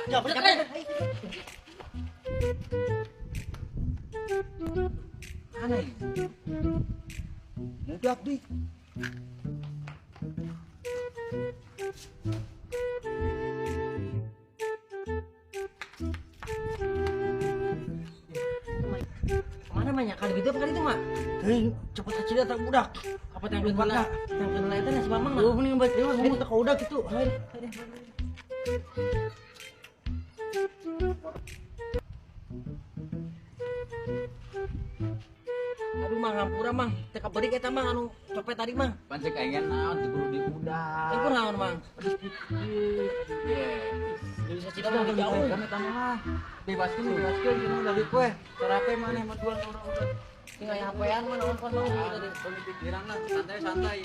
Capek. Aneh. Mudak di. Mana banyak kali gitu apa kali itu mak? Hei, cepat aja datang budak. Apa yang kena? Yang kena itu nasi mamang mak. Lu mending baik dewa semua tak udah gitu. Hai. Aduh mang ngampura mang. Teka beri kita mang anu copet tadi mang. Pancek aing naon diburu di budak. Iku naon mang? Jadi saya tidak mau jauh. Kami tanah. Bebaskeun cenah dari kue. Terape maneh mah jual orang. Tinggal HP-an mah naon kon mang. Pikiran lah santai-santai.